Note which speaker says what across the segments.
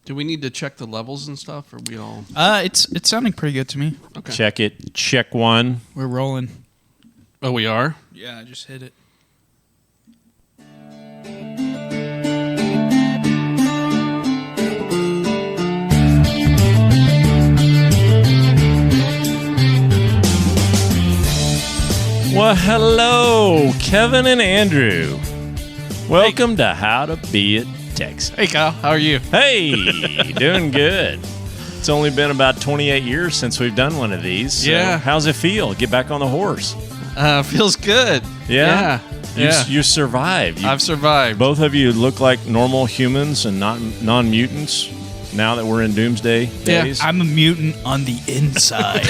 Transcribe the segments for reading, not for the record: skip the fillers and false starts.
Speaker 1: Do we need to check the levels and stuff? Or we all?
Speaker 2: It's sounding pretty good to me.
Speaker 1: Okay.
Speaker 3: Check it. Check one.
Speaker 2: We're rolling.
Speaker 1: Oh, we are?
Speaker 2: Yeah, I just hit it.
Speaker 3: Well, hello, Kevin and Andrew. Welcome to How to Be a Texan.
Speaker 1: Hey, Kyle. How are you?
Speaker 3: Hey, doing good. It's only been about 28 years since we've done one of these. So
Speaker 1: Yeah.
Speaker 3: how's it feel? Get back on the horse.
Speaker 1: Feels good.
Speaker 3: Yeah?
Speaker 1: Yeah.
Speaker 3: You survived.
Speaker 1: I've survived.
Speaker 3: Both of you look like normal humans and not non-mutants now that we're in doomsday days.
Speaker 2: I'm a mutant on the inside.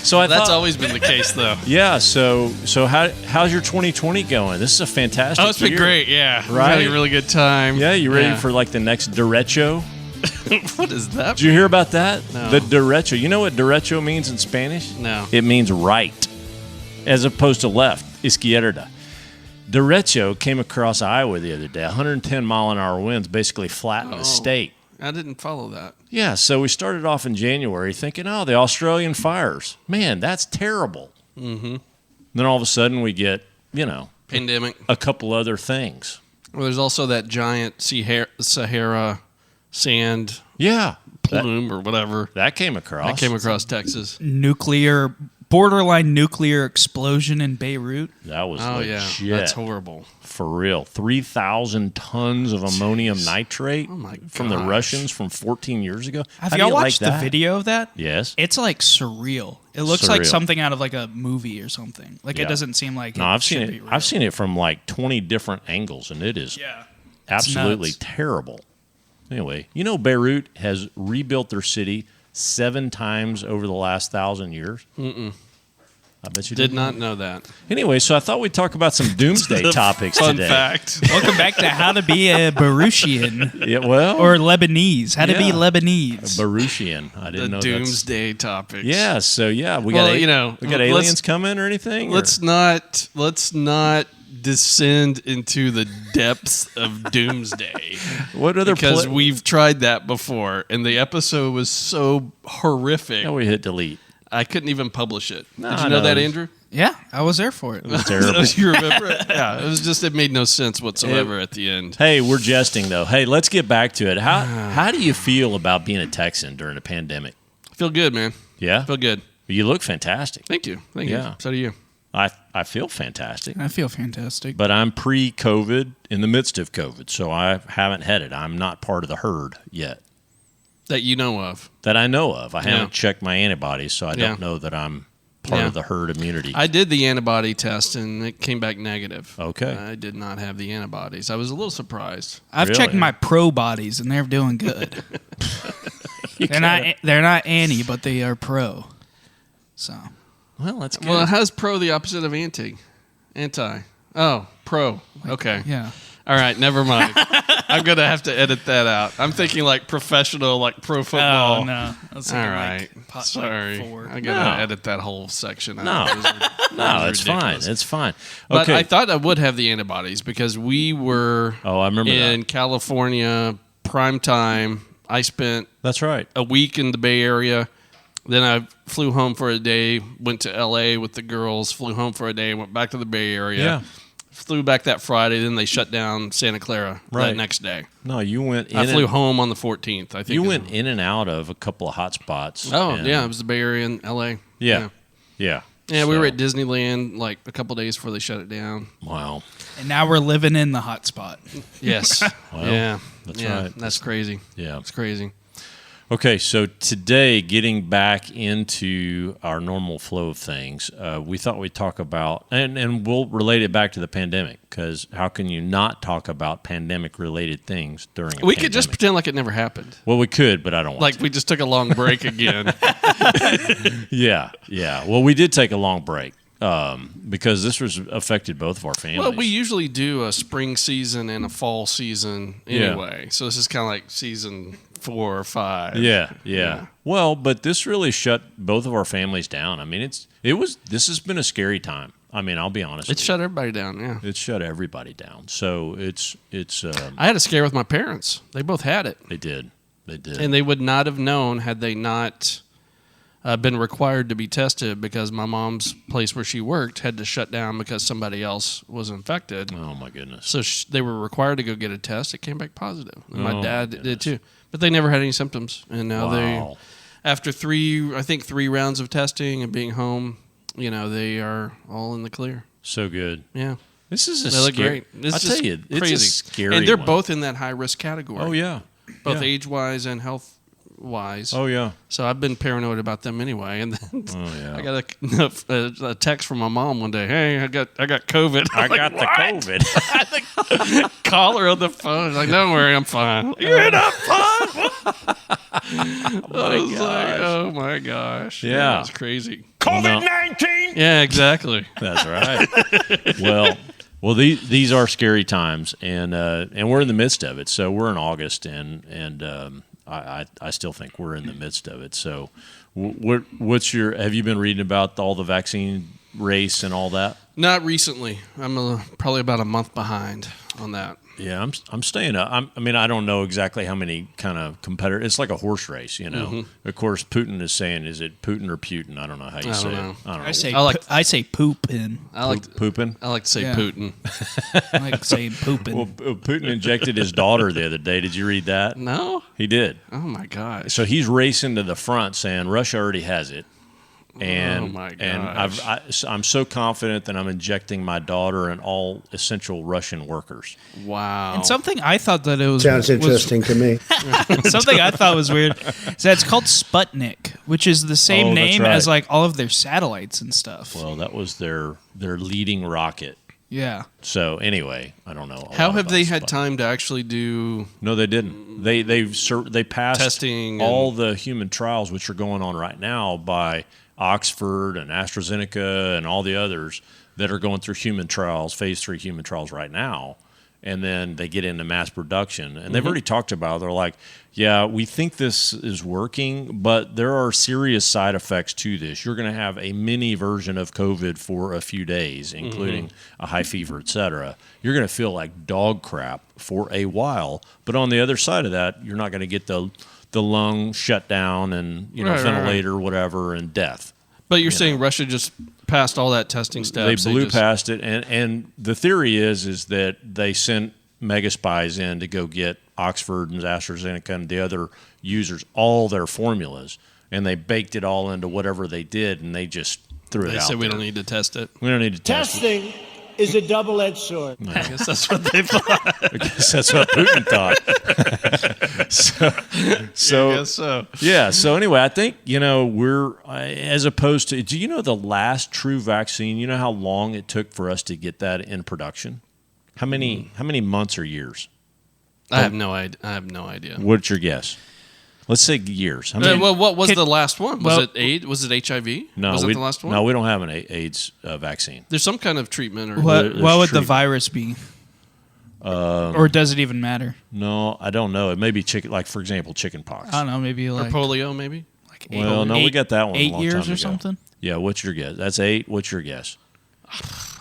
Speaker 3: So
Speaker 1: That's always been the case, though.
Speaker 3: Yeah, so how's your 2020 going? This is a fantastic
Speaker 1: Oh, it's been
Speaker 3: year.
Speaker 1: great, yeah.
Speaker 3: Right?
Speaker 1: Having a really good time.
Speaker 3: Yeah, you ready for like the next derecho?
Speaker 1: What is that?
Speaker 3: Did you hear about that?
Speaker 1: No.
Speaker 3: The derecho. You know what derecho means in Spanish?
Speaker 1: No.
Speaker 3: It means right, as opposed to left, izquierda. Derecho came across Iowa the other day. 110-mile-an-hour winds basically flattened the state.
Speaker 1: I didn't follow that.
Speaker 3: Yeah, so we started off in January thinking, oh, the Australian fires. Man, that's terrible. Mm-hmm. Then all of a sudden we get,
Speaker 1: Pandemic.
Speaker 3: a couple other things.
Speaker 1: Well, there's also that giant Sahara sand
Speaker 3: Yeah.
Speaker 1: plume or whatever
Speaker 3: That came across.
Speaker 1: that came across Texas.
Speaker 2: Borderline nuclear explosion in Beirut.
Speaker 3: That was
Speaker 1: Oh,
Speaker 3: legit.
Speaker 1: yeah. That's horrible.
Speaker 3: For real. 3,000 tons of ammonium nitrate from the
Speaker 1: gosh.
Speaker 3: Russians from 14 years ago.
Speaker 2: Have
Speaker 3: How do
Speaker 2: y'all
Speaker 3: you like
Speaker 2: watched the
Speaker 3: that?
Speaker 2: video of that?
Speaker 3: Yes.
Speaker 2: It's like surreal. It looks like
Speaker 3: Surreal.
Speaker 2: something out of like a movie or something. Like
Speaker 3: Yeah.
Speaker 2: it doesn't seem like
Speaker 3: No,
Speaker 2: it
Speaker 3: I've seen
Speaker 2: should
Speaker 3: it.
Speaker 2: be real.
Speaker 3: I've seen it from like 20 different angles, and it is
Speaker 2: Yeah.
Speaker 3: absolutely
Speaker 2: nuts.
Speaker 3: terrible. Anyway, Beirut has rebuilt their city 7 times over the last 1,000 years. I bet you
Speaker 1: Did not know that.
Speaker 3: Anyway, so I thought we'd talk about some doomsday topics
Speaker 1: Fun
Speaker 3: today.
Speaker 1: fact.
Speaker 2: Welcome back to How to Be a Baruchian
Speaker 3: Yeah, well,
Speaker 2: or Lebanese. How to be
Speaker 3: Yeah.
Speaker 2: Lebanese.
Speaker 3: Baruchian. I
Speaker 1: The
Speaker 3: didn't know
Speaker 1: doomsday topics.
Speaker 3: Yeah, so yeah, we
Speaker 1: Well,
Speaker 3: got
Speaker 1: you know,
Speaker 3: we got
Speaker 1: let's-
Speaker 3: aliens coming or anything?
Speaker 1: Let's not descend into the depths of doomsday
Speaker 3: what other
Speaker 1: because
Speaker 3: pla-
Speaker 1: we've tried that before, and the episode was so horrific.
Speaker 3: Yeah, we hit delete.
Speaker 1: I couldn't even publish it.
Speaker 3: No,
Speaker 1: Did you know that,
Speaker 3: no.
Speaker 1: Andrew?
Speaker 2: Yeah, I was there for it.
Speaker 3: It was terrible.
Speaker 1: You remember it? Yeah, it made no sense whatsoever at the end.
Speaker 3: Hey, we're jesting though. Hey, let's get back to it. How do you feel about being a Texan during a pandemic?
Speaker 1: I feel good, man.
Speaker 3: Yeah,
Speaker 1: I feel good.
Speaker 3: you look fantastic.
Speaker 1: Thank you.
Speaker 3: Yeah.
Speaker 1: So do you.
Speaker 3: I feel fantastic.
Speaker 2: I feel fantastic.
Speaker 3: But I'm pre-COVID, in the midst of COVID, so I haven't had it. I'm not part of the herd yet
Speaker 1: That you know of.
Speaker 3: that I know of. I
Speaker 1: Yeah.
Speaker 3: haven't checked my antibodies, so I
Speaker 1: Yeah.
Speaker 3: don't know that I'm part
Speaker 1: Yeah.
Speaker 3: of the herd immunity.
Speaker 1: I did the antibody test, and it came back negative.
Speaker 3: Okay.
Speaker 1: I did not have the antibodies. I was a little surprised.
Speaker 2: I've
Speaker 3: Really?
Speaker 2: checked my pro bodies and they're doing good. They're not anti, but they are pro. So
Speaker 3: Well, that's good.
Speaker 1: Well, how's pro the opposite of anti? Anti. Oh, pro. Okay.
Speaker 2: yeah.
Speaker 1: All right, never mind. I'm going to have to edit that out. I'm thinking like professional, like pro football.
Speaker 2: Oh no. That's
Speaker 1: All right. Sorry. I got to edit that whole section out.
Speaker 3: No.
Speaker 1: It was
Speaker 3: no, it's fine.
Speaker 1: ridiculous.
Speaker 3: It's fine.
Speaker 1: But
Speaker 3: Okay.
Speaker 1: I thought I would have the antibodies because we were
Speaker 3: I remember
Speaker 1: in
Speaker 3: that.
Speaker 1: California prime time. I spent
Speaker 3: That's right.
Speaker 1: a week in the Bay Area. Then I flew home for a day, went to L.A. with the girls, flew home for a day, went back to the Bay Area.
Speaker 3: Yeah.
Speaker 1: Flew back that Friday. Then they shut down Santa Clara
Speaker 3: Right.
Speaker 1: that next day.
Speaker 3: No, you went in.
Speaker 1: I flew home on the 14th, I think.
Speaker 3: You went in and out of a couple of hot spots.
Speaker 1: Oh,
Speaker 3: and-
Speaker 1: yeah. It was the Bay Area and L.A.
Speaker 3: Yeah. Yeah.
Speaker 1: Yeah, we were
Speaker 3: So-
Speaker 1: at Disneyland like a couple days before they shut it down.
Speaker 3: Wow.
Speaker 2: And now we're living in the hot spot.
Speaker 1: Yes.
Speaker 3: Well,
Speaker 1: yeah.
Speaker 3: that's
Speaker 1: yeah,
Speaker 3: right.
Speaker 1: That's crazy.
Speaker 3: Yeah.
Speaker 1: It's crazy.
Speaker 3: Okay, so today, getting back into our normal flow of things, we thought we'd talk about, and we'll relate it back to the pandemic, because how can you not talk about pandemic-related things during a
Speaker 1: We
Speaker 3: pandemic?
Speaker 1: could just pretend like it never happened.
Speaker 3: Well, we could, but I don't want
Speaker 1: Like
Speaker 3: to.
Speaker 1: we just took a long break again.
Speaker 3: Yeah. Well, we did take a long break because this was affected both of our families.
Speaker 1: Well, we usually do a spring season and a fall season anyway. So this is kind of like season 4 or 5.
Speaker 3: Yeah. Well, but this really shut both of our families down. I mean, this has been a scary time. I mean, I'll be honest.
Speaker 1: It shut everybody down. Yeah.
Speaker 3: It shut everybody down. So it's.
Speaker 1: I had a scare with my parents. They both had it.
Speaker 3: They did.
Speaker 1: And they would not have known had they not been required to be tested, because my mom's place where she worked had to shut down because somebody else was infected.
Speaker 3: Oh, my goodness.
Speaker 1: So they were required to go get a test. It came back positive. And my
Speaker 3: Oh,
Speaker 1: dad
Speaker 3: my
Speaker 1: did too. But they never had any symptoms. And now
Speaker 3: Wow.
Speaker 1: after three rounds of testing and being home, they are all in the clear.
Speaker 3: So good.
Speaker 1: Yeah.
Speaker 3: This is a
Speaker 1: They look
Speaker 3: scary.
Speaker 1: great. It's
Speaker 3: I
Speaker 1: just
Speaker 3: tell you, it's
Speaker 1: crazy.
Speaker 3: a scary
Speaker 1: And they're
Speaker 3: one.
Speaker 1: both in that high risk category.
Speaker 3: Oh, yeah.
Speaker 1: Both
Speaker 3: Yeah.
Speaker 1: age-wise and health-wise.
Speaker 3: Oh, yeah.
Speaker 1: So I've been paranoid about them anyway. And then
Speaker 3: Oh, yeah.
Speaker 1: I got a text from my mom one day. Hey, I got COVID.
Speaker 3: I
Speaker 1: I'm like,
Speaker 3: got the
Speaker 1: "What?"
Speaker 3: COVID.
Speaker 1: Call her on the phone. She's like, don't worry, I'm fine. You're not fine. Oh my gosh.
Speaker 3: Yeah.
Speaker 1: It's crazy.
Speaker 3: COVID-19.
Speaker 1: Yeah, exactly.
Speaker 3: That's right. Well, these are scary times, and we're in the midst of it. So we're in August, and I still think we're in the midst of it. So, what's your? Have you been reading about all the vaccine race and all that?
Speaker 1: Not recently. I'm probably about a month behind on that.
Speaker 3: Yeah, I'm staying up. I don't know exactly how many kind of competitors. It's like a horse race, Of course, Putin is saying, is it Putin or Putin? I don't know how you say
Speaker 1: know.
Speaker 3: it. I don't know.
Speaker 2: I say poop in.
Speaker 1: I like
Speaker 3: Poopin'?
Speaker 1: I like to say
Speaker 2: Yeah.
Speaker 1: Putin.
Speaker 2: I like saying pooping.
Speaker 3: Well, Putin injected his daughter the other day. Did you read that?
Speaker 1: No?
Speaker 3: He did.
Speaker 1: Oh my gosh.
Speaker 3: So he's racing to the front, saying Russia already has it, and
Speaker 1: Oh, my
Speaker 3: and
Speaker 1: gosh.
Speaker 3: I'm so confident that I'm injecting my daughter and all essential Russian workers.
Speaker 1: Wow.
Speaker 2: And something I thought that it was
Speaker 4: Sounds interesting to me.
Speaker 2: something I thought was weird is that it's called Sputnik, which is the same
Speaker 3: Oh, that's
Speaker 2: name
Speaker 3: right.
Speaker 2: as like all of their satellites and stuff.
Speaker 3: Well, that was their leading rocket.
Speaker 2: Yeah.
Speaker 3: So anyway, I don't know.
Speaker 1: How have they had time to actually do
Speaker 3: No, they didn't. They passed
Speaker 1: Testing
Speaker 3: all the human trials, which are going on right now by Oxford and AstraZeneca and all the others that are going through human trials, phase 3 human trials right now. And then they get into mass production. And they've already talked about it. They're like, yeah, we think this is working, but there are serious side effects to this. You're going to have a mini version of COVID for a few days, including a high fever, et cetera. You're going to feel like dog crap for a while. But on the other side of that, you're not going to get the lung shut down and
Speaker 1: Right.
Speaker 3: ventilator, whatever, and death.
Speaker 1: But you're saying Russia just passed all that testing steps.
Speaker 3: They blew past it, and the theory is that they sent mega spies in to go get Oxford and AstraZeneca and the other users all their formulas, and they baked it all into whatever they did, and they just threw it
Speaker 1: They
Speaker 3: out
Speaker 1: said we
Speaker 3: there.
Speaker 1: don't need to test it.
Speaker 3: We don't need to test it.
Speaker 4: Testing is a double-edged sword.
Speaker 1: I guess that's what they thought.
Speaker 3: I guess that's what Putin thought.
Speaker 1: I guess so.
Speaker 3: Yeah. So anyway, I think we're as opposed to. Do you know the last true vaccine? You know how long it took for us to get that in production? How many months or years?
Speaker 1: I have no idea.
Speaker 3: What's your guess? Let's say years. How many?
Speaker 1: Well, what was
Speaker 2: Can-
Speaker 1: the last one? Was
Speaker 2: well-
Speaker 1: it AIDS? Was it HIV?
Speaker 3: no,
Speaker 1: was
Speaker 3: we,
Speaker 1: it the last one?
Speaker 3: No, we don't have an AIDS vaccine.
Speaker 1: There's some kind of treatment or
Speaker 2: What
Speaker 3: there's
Speaker 2: would the
Speaker 3: treatment.
Speaker 2: virus be? Or does it even matter?
Speaker 3: No, I don't know. It may be chicken. Like for example, chicken pox.
Speaker 2: I don't know. Maybe
Speaker 1: or
Speaker 2: like
Speaker 1: polio, maybe.
Speaker 2: like
Speaker 3: Well, no, we got that one a
Speaker 2: 8
Speaker 3: long
Speaker 2: years
Speaker 3: time
Speaker 2: or
Speaker 3: ago.
Speaker 2: something.
Speaker 3: Yeah. What's your guess? That's 8. What's your guess?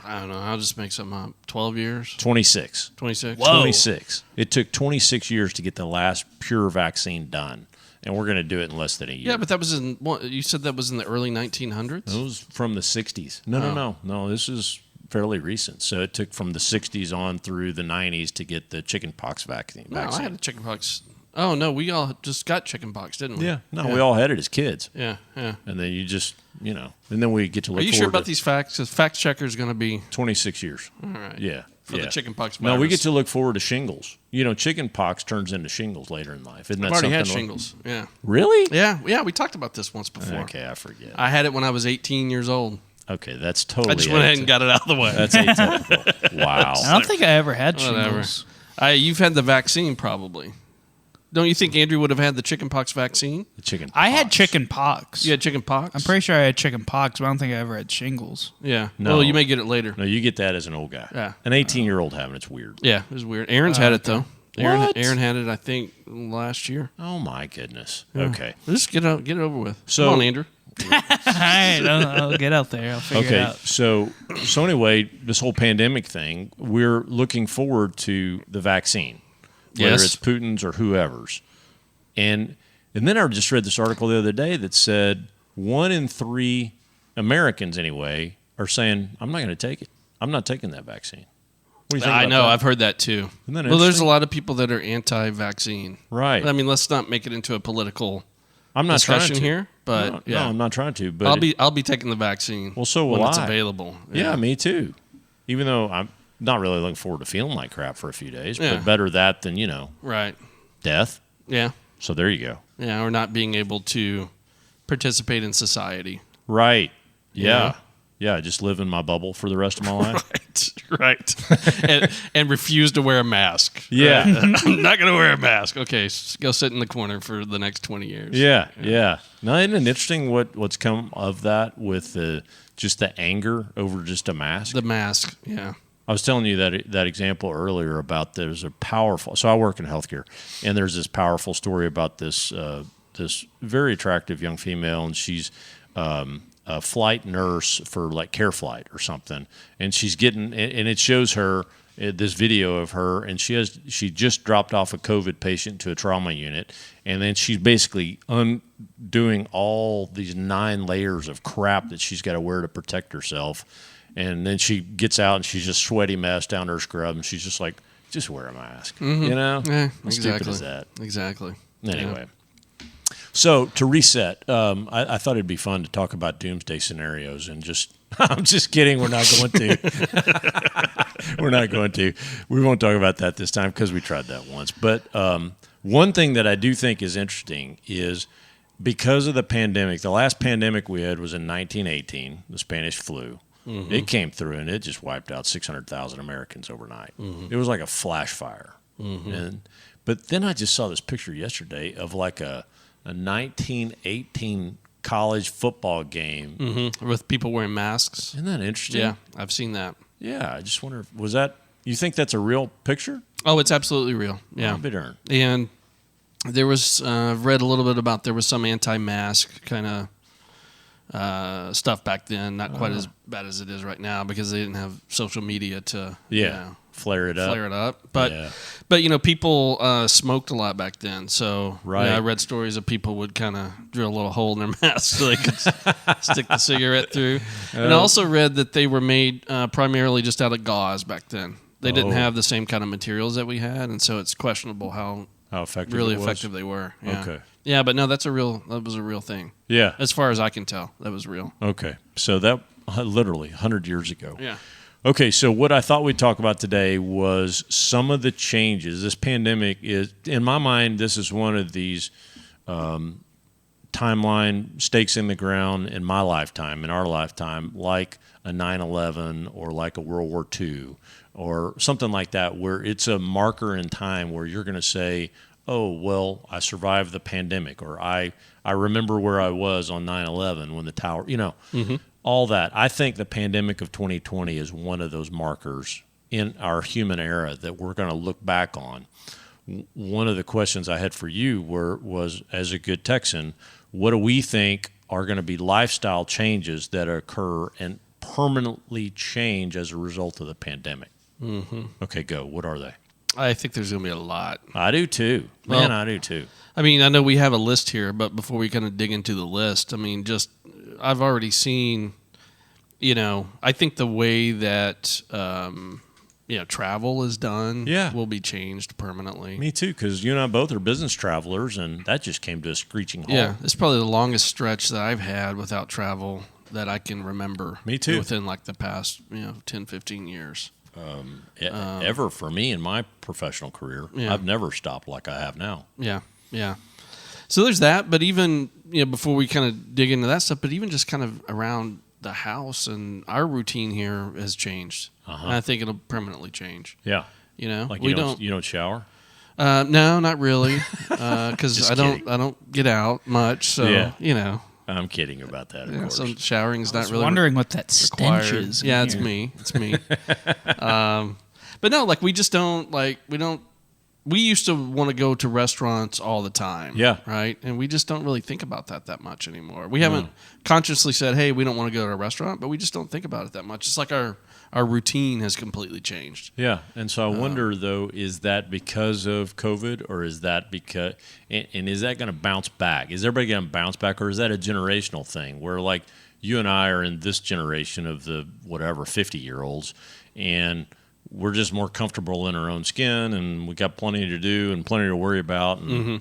Speaker 1: I don't know. I'll just make something up. 12 years,
Speaker 3: 26.
Speaker 1: 26.
Speaker 2: Whoa.
Speaker 3: 26. It took 26 years to get the last pure vaccine done, and we're going to do it in less than a year.
Speaker 1: Yeah, but that was in. You said that was in the early 1900s.
Speaker 3: It was from the 60s. No. This is fairly recent. So it took from the 60s on through the 90s to get the chickenpox vaccine.
Speaker 1: No, I had a chickenpox. Oh no, we all just got chickenpox, didn't we?
Speaker 3: Yeah. No, we all had it as kids.
Speaker 1: Yeah.
Speaker 3: And then you just, and then we get to look
Speaker 1: Are you
Speaker 3: forward
Speaker 1: sure about
Speaker 3: to
Speaker 1: these facts? Because fact checker's going to be
Speaker 3: 26 years.
Speaker 1: all right.
Speaker 3: Yeah.
Speaker 1: For
Speaker 3: yeah.
Speaker 1: the chickenpox virus.
Speaker 3: No, we get to look forward to shingles. Chickenpox turns into shingles later in life. Isn't that
Speaker 1: I've already had
Speaker 3: something?
Speaker 1: shingles. Yeah.
Speaker 3: Really?
Speaker 1: Yeah. We talked about this once before.
Speaker 3: Okay, I forget.
Speaker 1: I had it when I was 18 years old.
Speaker 3: Okay, that's totally.
Speaker 1: I just went ahead and got it out of the way.
Speaker 3: That's atypical. Wow.
Speaker 2: I don't think I ever had
Speaker 1: Whatever.
Speaker 2: shingles.
Speaker 1: You've had the vaccine probably. Don't you think Andrew would have had the chickenpox vaccine?
Speaker 3: The chicken.
Speaker 2: I had
Speaker 3: pox.
Speaker 2: chicken pox.
Speaker 1: You had chickenpox?
Speaker 2: I'm pretty sure I had chicken pox, but I don't think I ever had shingles.
Speaker 1: Yeah.
Speaker 3: No.
Speaker 1: Well, you may get it later.
Speaker 3: No, you get that as an old guy.
Speaker 1: Yeah.
Speaker 3: An 18-year-old having it's weird.
Speaker 1: Yeah, it was weird. Aaron's had it though.
Speaker 3: What?
Speaker 1: Aaron had it, I think, last year.
Speaker 3: Oh my goodness. Okay.
Speaker 1: Just get it over with.
Speaker 3: So
Speaker 1: Come on, Andrew.
Speaker 2: All right, I'll get out there. I'll figure it
Speaker 3: Okay,
Speaker 2: out.
Speaker 3: so anyway, this whole pandemic thing, we're looking forward to the vaccine, whether
Speaker 1: Yes.
Speaker 3: it's Putin's or whoever's. And then I just read this article the other day that said 1 in 3 Americans, anyway, are saying, I'm not going to take it. I'm not taking that vaccine. What do you think
Speaker 1: I
Speaker 3: about
Speaker 1: know.
Speaker 3: that?
Speaker 1: I've heard that too.
Speaker 3: Isn't that
Speaker 1: Well, there's a
Speaker 3: interesting?
Speaker 1: lot of people that are anti-vaccine.
Speaker 3: Right.
Speaker 1: I mean, let's not make it into a political
Speaker 3: I'm not trying
Speaker 1: discussion
Speaker 3: to.
Speaker 1: here, but
Speaker 3: no,
Speaker 1: yeah,
Speaker 3: no, I'm not trying to. But
Speaker 1: I'll be taking the vaccine.
Speaker 3: Well, so will
Speaker 1: when it's
Speaker 3: I.
Speaker 1: available.
Speaker 3: yeah, me too. Even though I'm not really looking forward to feeling like crap for a few days,
Speaker 1: Yeah.
Speaker 3: but better that than,
Speaker 1: Right.
Speaker 3: death.
Speaker 1: Yeah.
Speaker 3: So there you go.
Speaker 1: Yeah. Or not being able to participate in society.
Speaker 3: Right. Yeah.
Speaker 1: Yeah.
Speaker 3: Yeah, just live in my bubble for the rest of my life.
Speaker 1: Right. and refuse to wear a mask.
Speaker 3: Yeah.
Speaker 1: Right. I'm not going to wear a mask. Okay. Go sit in the corner for the next 20 years.
Speaker 3: Yeah. Now, isn't it interesting what's come of that with just the anger over just a mask?
Speaker 1: The mask. Yeah.
Speaker 3: I was telling you that example earlier about there's a powerful. So I work in healthcare, and there's this powerful story about this this very attractive young female, and she's a flight nurse for like Care Flight or something, and she's getting, and it shows her this video of her, and she just dropped off a COVID patient to a trauma unit, and then she's basically undoing all these 9 layers of crap that she's got to wear to protect herself. And then she gets out and she's just sweaty mess down to her scrub, and she's just like, just wear a mask. You know?
Speaker 1: Yeah,
Speaker 3: How stupid is that?
Speaker 1: Exactly.
Speaker 3: Anyway. So to reset, I thought it'd be fun to talk about doomsday scenarios and just, I'm just kidding. We're not going to. We're not going to. We won't talk about that this time because we tried that once. But one thing that I do think is interesting is because of the pandemic, the last pandemic we had was in 1918, the Spanish flu. Mm-hmm. It came through and it just wiped out 600,000 Americans overnight. Mm-hmm. It was like a flash fire. Mm-hmm. But then I just saw this picture yesterday of like a 1918 college football game.
Speaker 1: With people wearing masks.
Speaker 3: Isn't that interesting?
Speaker 1: Yeah, I've seen that.
Speaker 3: Yeah, I just wonder, was that, you think that's a real picture?
Speaker 1: Oh, it's absolutely real. Yeah.
Speaker 3: I'll be darned.
Speaker 1: And there was, I've read a little bit about, there was some anti-mask kind of stuff back then, not quite as bad as it is right now because they didn't have social media to
Speaker 3: flare it up.
Speaker 1: But people smoked a lot back then, so
Speaker 3: Right.
Speaker 1: I read stories of people would kind of drill a little hole in their mask so they could stick the cigarette through. And I also read that they were made primarily just out of gauze back then. They didn't have the same kind of materials that we had, and so it's questionable how
Speaker 3: effective
Speaker 1: really
Speaker 3: it was?
Speaker 1: effective they were. Yeah.
Speaker 3: Okay.
Speaker 1: Yeah, but no, that was a real thing.
Speaker 3: Yeah.
Speaker 1: As far as I can tell, that was real.
Speaker 3: Okay. So that literally 100 years ago.
Speaker 1: Yeah.
Speaker 3: Okay, so what I thought we'd talk about today was some of the changes. This pandemic is, in my mind, this is one of these timeline stakes in the ground in my lifetime, in our lifetime, like a 9/11 or like a World War II or something like that, where it's a marker in time where you're going to say, oh, well, I survived the pandemic, or I remember where I was on 9/11 when the tower, all that. I think the pandemic of 2020 is one of those markers in our human era that we're going to look back on. One of the questions I had for you was, as a good Texan, what do we think are going to be lifestyle changes that occur and permanently change as a result of the pandemic? Mm-hmm. Okay, go. What are they?
Speaker 1: I think there's going to be a lot.
Speaker 3: I do too.
Speaker 1: Well,
Speaker 3: I do too.
Speaker 1: I mean, I know we have a list here, but before we kind of dig into the list, I mean, I've already seen, I think the way that, travel is done will be changed permanently.
Speaker 3: Me too, because you and I both are business travelers, and that just came to a screeching halt.
Speaker 1: Yeah, it's probably the longest stretch that I've had without travel that I can remember.
Speaker 3: Me too.
Speaker 1: Within like the past, 10, 15 years.
Speaker 3: Ever for me in my professional career, I've never stopped like I have now.
Speaker 1: Yeah. So there's that, but even before we kind of dig into that stuff, but even just kind of around the house and our routine here has changed. And I think it'll permanently change.
Speaker 3: Yeah,
Speaker 1: like
Speaker 3: you don't shower.
Speaker 1: No, not really, because I don't get out much. So
Speaker 3: I'm kidding about that. Of course,
Speaker 1: so showering's not really
Speaker 2: wondering what that
Speaker 1: required.
Speaker 2: stench is.
Speaker 1: Yeah, it's me. But no, like we just don't we used to want to go to restaurants all the time.
Speaker 3: Yeah.
Speaker 1: Right? And we just don't really think about that much anymore. We haven't consciously said, hey, we don't want to go to a restaurant, but we just don't think about it that much. It's like our routine has completely changed.
Speaker 3: Yeah. And so I wonder, though, is that because of COVID, or is that because, and is that going to bounce back? Is everybody going to bounce back, or is that a generational thing where, like, you and I are in this generation of the, 50-year-olds, and we're just more comfortable in our own skin, and we got plenty to do and plenty to worry about. And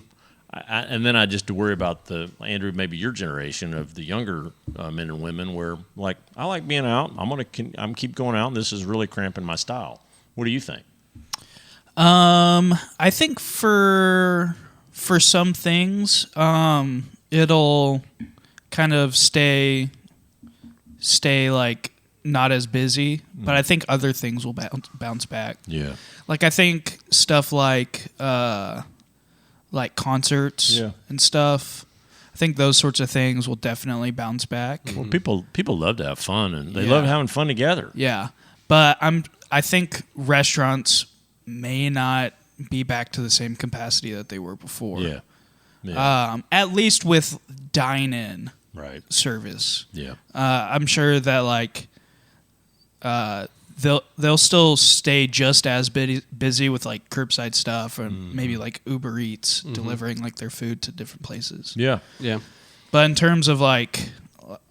Speaker 3: and then I just worry about Andrew, maybe your generation of the younger men and women, where, like, I like being out. I'm keep going out, and this is really cramping my style. What do you think?
Speaker 2: I think for some things, it'll kind of stay like not as busy, but I think other things will bounce back.
Speaker 3: Yeah.
Speaker 2: Like, I think stuff like concerts and stuff. I think those sorts of things will definitely bounce back.
Speaker 3: Well, people love to have fun, and they love having fun together.
Speaker 2: Yeah, but I think restaurants may not be back to the same capacity that they were before.
Speaker 3: Yeah.
Speaker 2: At least with dine-in service.
Speaker 3: Yeah.
Speaker 2: I'm sure that, like, they'll still stay just as busy with, like, curbside stuff and maybe, like, Uber Eats delivering, like, their food to different places.
Speaker 3: Yeah.
Speaker 1: Yeah.
Speaker 2: But in terms of, like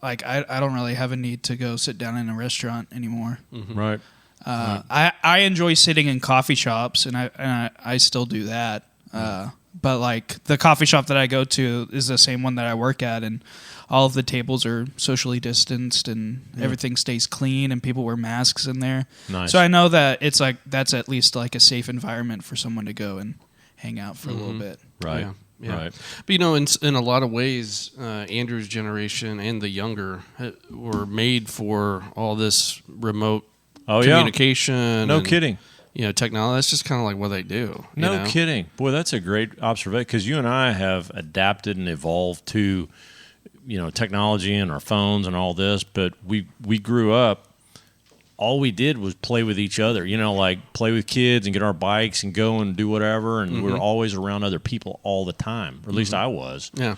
Speaker 2: I don't really have a need to go sit down in a restaurant anymore.
Speaker 3: Right.
Speaker 2: I enjoy sitting in coffee shops, and I still do that. But, like, the coffee shop that I go to is the same one that I work at, and all of the tables are socially distanced, and everything stays clean, and people wear masks in there.
Speaker 3: Nice.
Speaker 2: So I know that it's like that's at least like a safe environment for someone to go and hang out for a little bit.
Speaker 3: Right.
Speaker 1: Yeah. Yeah.
Speaker 3: Right.
Speaker 1: But, you know, in a lot of ways, Andrew's generation and the younger were made for all this remote communication.
Speaker 3: No
Speaker 1: and,
Speaker 3: kidding.
Speaker 1: You know, technology. That's just kind of like what they do.
Speaker 3: No kidding. Boy, that's a great observation, because you and I have adapted and evolved to, you know, technology and our phones and all this, but we grew up, all we did was play with each other, you know, like play with kids and get our bikes and go and do whatever, and we were always around other people all the time, or at least I was.
Speaker 1: Yeah.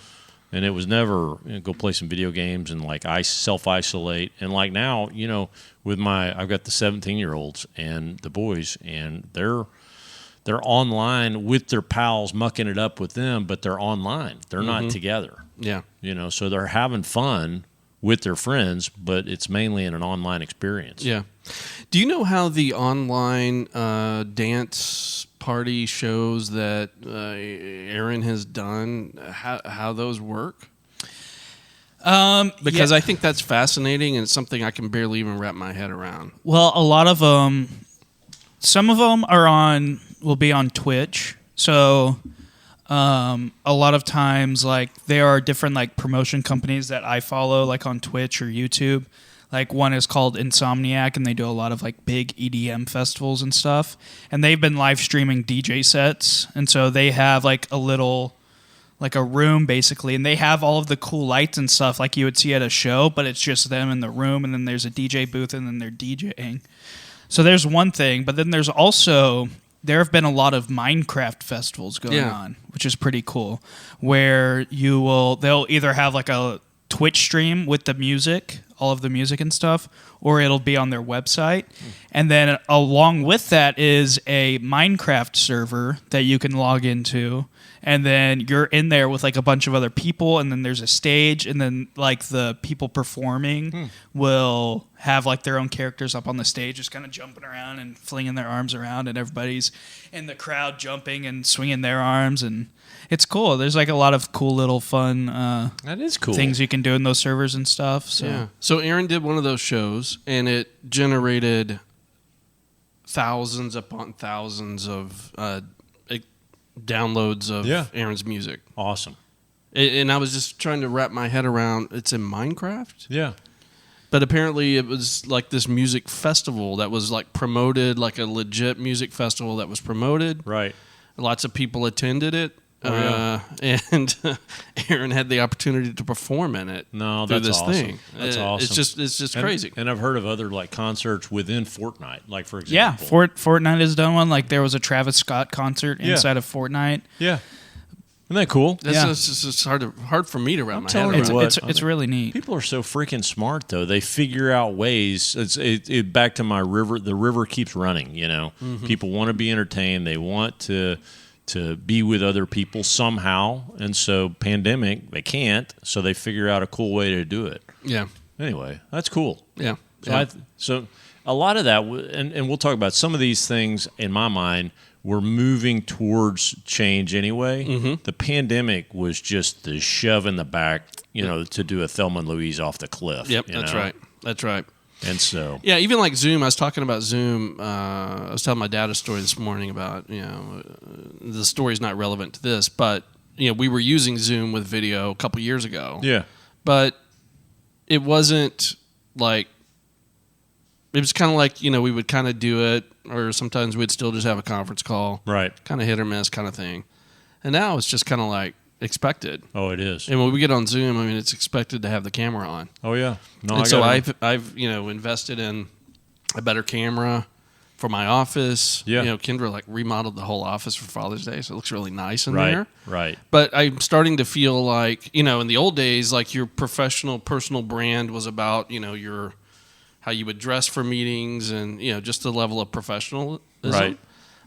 Speaker 3: And it was never, you know, go play some video games and, like, I self-isolate. And, like, now, you know, with I've got the 17-year-olds and the boys, and they're online with their pals, mucking it up with them, but they're online. They're not together.
Speaker 1: Yeah.
Speaker 3: You know, so they're having fun with their friends, but it's mainly in an online experience.
Speaker 1: Yeah. Do you know how the online dance party shows that Aaron has done, how those work? Because I think that's fascinating, and it's something I can barely even wrap my head around.
Speaker 2: Well, a lot of them, some of them will be on Twitch. So a lot of times, like, there are different, like, promotion companies that I follow, like, on Twitch or YouTube. Like, one is called Insomniac, and they do a lot of, like, big EDM festivals and stuff. And they've been live streaming DJ sets. And so they have, like, a little, like, a room, basically. And they have all of the cool lights and stuff like you would see at a show, but it's just them in the room. And then there's a DJ booth, and then they're DJing. So there's one thing. But then there's also, there have been a lot of Minecraft festivals going on, which is pretty cool, where they'll either have, like, a Twitch stream with the music, all of the music and stuff, or it'll be on their website. And then along with that is a Minecraft server that you can log into, and then you're in there with, like, a bunch of other people, and then there's a stage, and then, like, the people performing will have, like, their own characters up on the stage, just kind of jumping around and flinging their arms around, and everybody's in the crowd jumping and swinging their arms, and it's cool. There's, like, a lot of cool little fun
Speaker 3: that is cool
Speaker 2: things you can do in those servers and stuff. So.
Speaker 1: Yeah. So Aaron did one of those shows, and it generated thousands upon thousands of downloads of Aaron's music.
Speaker 3: Awesome.
Speaker 1: And I was just trying to wrap my head around, it's in Minecraft?
Speaker 3: Yeah.
Speaker 1: But apparently it was like this music festival that was, like, promoted, like a legit music festival that was promoted.
Speaker 3: Right.
Speaker 1: Lots of people attended it, and Aaron had the opportunity to perform in it.
Speaker 3: No,
Speaker 1: through
Speaker 3: that's
Speaker 1: this
Speaker 3: awesome.
Speaker 1: thing.
Speaker 3: That's awesome.
Speaker 1: It's just crazy.
Speaker 3: And I've heard of other like concerts within Fortnite, like for
Speaker 2: Yeah,
Speaker 3: example.
Speaker 2: Fortnite has done one. Like there was a Travis Scott concert inside of Fortnite.
Speaker 3: Yeah. Isn't that cool?
Speaker 1: It's hard for me to wrap my head
Speaker 3: telling
Speaker 1: around.
Speaker 3: you what,
Speaker 2: It's really neat.
Speaker 3: People are so freaking smart, though. They figure out ways. Back to my river. The river keeps running. People want to be entertained. They want to be with other people somehow. And so, pandemic, they can't. So they figure out a cool way to do it.
Speaker 1: Yeah.
Speaker 3: Anyway, that's cool.
Speaker 1: Yeah.
Speaker 3: So a lot of that, and we'll talk about some of these things. In my mind, we're moving towards change anyway. Mm-hmm. The pandemic was just the shove in the back, to do a Thelma and Louise off the cliff.
Speaker 1: Yep, that's right. That's right.
Speaker 3: And so,
Speaker 1: yeah, even like Zoom. I was talking about Zoom. I was telling my dad a story this morning about the story's not relevant to this, but we were using Zoom with video a couple years ago.
Speaker 3: yeah,
Speaker 1: but it wasn't like. It was kind of like, we would kind of do it, or sometimes we'd still just have a conference call.
Speaker 3: right.
Speaker 1: Kind of hit or miss kind of thing. And now it's just kind of like expected.
Speaker 3: Oh, it is.
Speaker 1: And when we get on Zoom, it's expected to have the camera on.
Speaker 3: Oh, yeah. No,
Speaker 1: And so I've invested in a better camera for my office.
Speaker 3: Yeah.
Speaker 1: Kendra remodeled the whole office for Father's Day, so it looks really nice in
Speaker 3: right,
Speaker 1: there.
Speaker 3: right.
Speaker 1: But I'm starting to feel like, in the old days, like your professional, personal brand was about, your how you would dress for meetings and, just the level of professionalism.
Speaker 3: Right.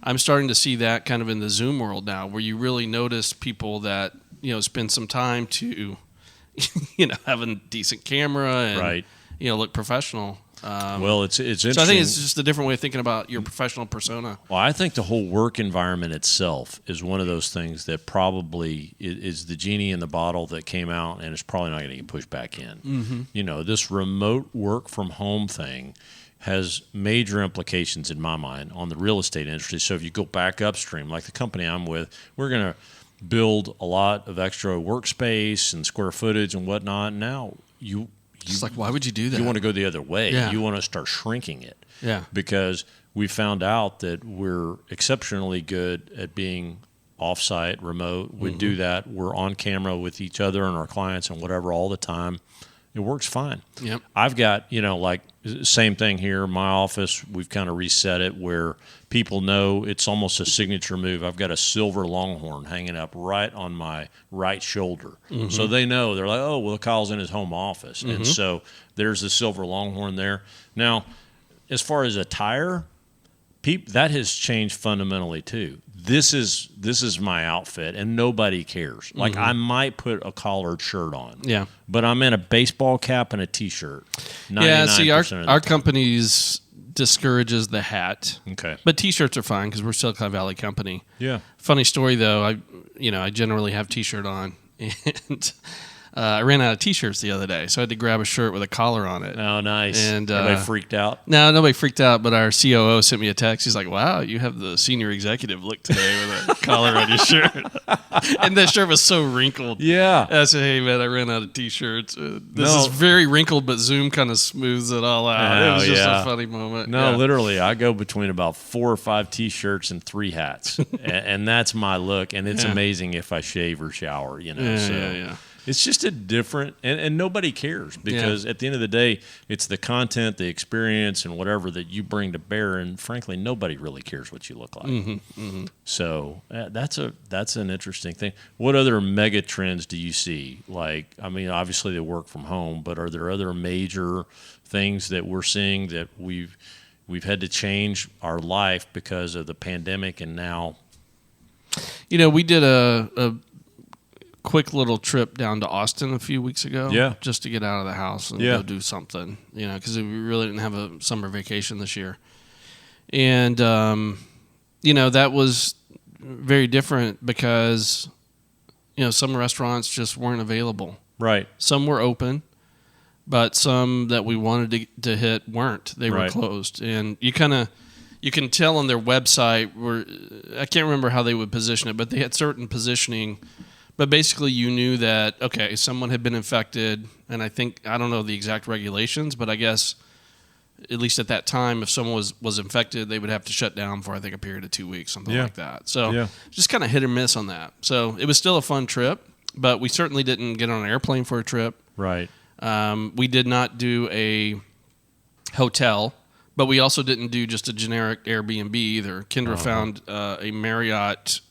Speaker 1: I'm starting to see that kind of in the Zoom world now, where you really notice people that, spend some time to, have a decent camera and,
Speaker 3: Right.
Speaker 1: Look professional.
Speaker 3: Well, it's interesting.
Speaker 1: So I think it's just a different way of thinking about your professional persona.
Speaker 3: Well, I think the whole work environment itself is one of those things that probably is the genie in the bottle that came out, and it's probably not going to get pushed back in. Mm-hmm. This remote work from home thing has major implications in my mind on the real estate industry. So if you go back upstream, like the company I'm with, we're going to build a lot of extra workspace and square footage and whatnot. Now
Speaker 1: It's like, why would you do that?
Speaker 3: You want to go the other way.
Speaker 1: Yeah.
Speaker 3: You want to start shrinking it.
Speaker 1: Yeah.
Speaker 3: Because we found out that we're exceptionally good at being off-site, remote. We do that. We're on camera with each other and our clients and whatever all the time. It works fine.
Speaker 1: Yep.
Speaker 3: I've got, same thing here. My office, we've kind of reset it where people know it's almost a signature move. I've got a silver Longhorn hanging up right on my right shoulder. Mm-hmm. So they know. They're like, oh, well, Kyle's in his home office. Mm-hmm. And so there's the silver Longhorn there. Now, as far as attire, that has changed fundamentally too. This is my outfit, and nobody cares. Like, I might put a collared shirt on.
Speaker 1: Yeah.
Speaker 3: But I'm in a baseball cap and a T-shirt.
Speaker 1: Yeah, see, our
Speaker 3: our
Speaker 1: company's discourages the hat.
Speaker 3: Okay.
Speaker 1: But T-shirts are fine because we're Silicon Valley company.
Speaker 3: Yeah.
Speaker 1: Funny story, though. I generally have T-shirt on, and I ran out of T-shirts the other day, so I had to grab a shirt with a collar on it.
Speaker 3: Oh, nice.
Speaker 1: And
Speaker 3: everybody freaked out?
Speaker 1: No, nobody freaked out, but our COO sent me a text. He's like, wow, you have the senior executive look today with a collar on your shirt. And that shirt was so wrinkled.
Speaker 3: Yeah.
Speaker 1: I said, hey, man, I ran out of T-shirts. This is very wrinkled, but Zoom kind of smooths it all out. It was just a funny moment.
Speaker 3: No, literally, I go between about 4 or 5 T-shirts and 3 hats. and that's my look, and it's amazing if I shave or shower,
Speaker 1: Yeah.
Speaker 3: It's just a different, and nobody cares because at the end of the day, it's the content, the experience, and whatever that you bring to bear. And frankly, nobody really cares what you look like. Mm-hmm, mm-hmm. So that's an interesting thing. What other mega trends do you see? Like, obviously they work from home, but are there other major things that we're seeing that we've had to change our life because of the pandemic and now?
Speaker 1: We did a quick little trip down to Austin a few weeks ago.
Speaker 3: Yeah.
Speaker 1: Just to get out of the house and go do something, because we really didn't have a summer vacation this year. And, that was very different because, some restaurants just weren't available.
Speaker 3: Right.
Speaker 1: Some were open, but some that we wanted to hit weren't. They were closed. And you can tell on their website I can't remember how they would position it, but they had certain positioning. But basically, you knew that, okay, someone had been infected, and I don't know the exact regulations, but I guess at least at that time, if someone was infected, they would have to shut down for, I think, a period of 2 weeks, something like that. So just kind of hit or miss on that. So it was still a fun trip, but we certainly didn't get on an airplane for a trip.
Speaker 3: Right.
Speaker 1: We did not do a hotel, but we also didn't do just a generic Airbnb either. Kendra found a Marriott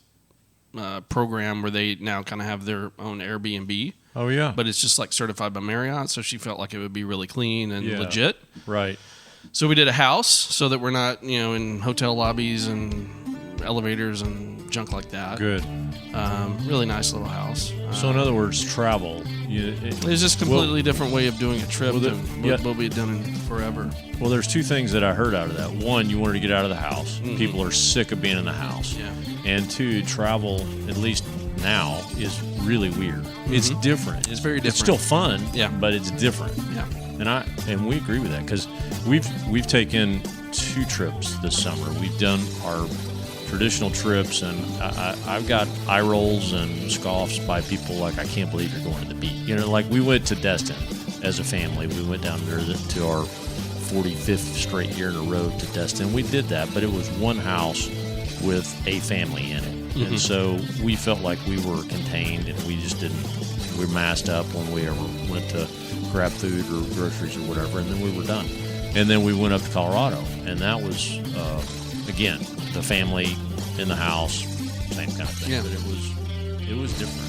Speaker 1: program where they now kind of have their own Airbnb.
Speaker 3: Oh, yeah.
Speaker 1: But it's just like certified by Marriott, so she felt like it would be really clean and legit.
Speaker 3: Right.
Speaker 1: So we did a house so that we're not, in hotel lobbies and elevators and junk like that.
Speaker 3: Good.
Speaker 1: Really nice little house.
Speaker 3: So in other words, travel.
Speaker 1: It's just a completely different way of doing a trip than what we had done in forever.
Speaker 3: Well, there's two things that I heard out of that. One, you wanted to get out of the house. Mm-hmm. People are sick of being in the house.
Speaker 1: Yeah.
Speaker 3: And two, travel, at least now, is really weird. Mm-hmm. It's different.
Speaker 1: It's very different.
Speaker 3: It's still fun,
Speaker 1: yeah,
Speaker 3: but it's different.
Speaker 1: Yeah.
Speaker 3: And we agree with that because we've taken 2 trips this summer. We've done our traditional trips, and I've got eye rolls and scoffs by people like, I can't believe you're going to the beach. Like we went to Destin as a family. We went down there to our 45th straight year in a row to Destin. We did that, but it was one house with a family in it. Mm-hmm. And so we felt like we were contained, and we just we were masked up when we ever went to grab food or groceries or whatever, and then we were done. And then we went up to Colorado, and that was, again, the family in the house, same kind of thing.
Speaker 1: Yeah.
Speaker 3: But it was different.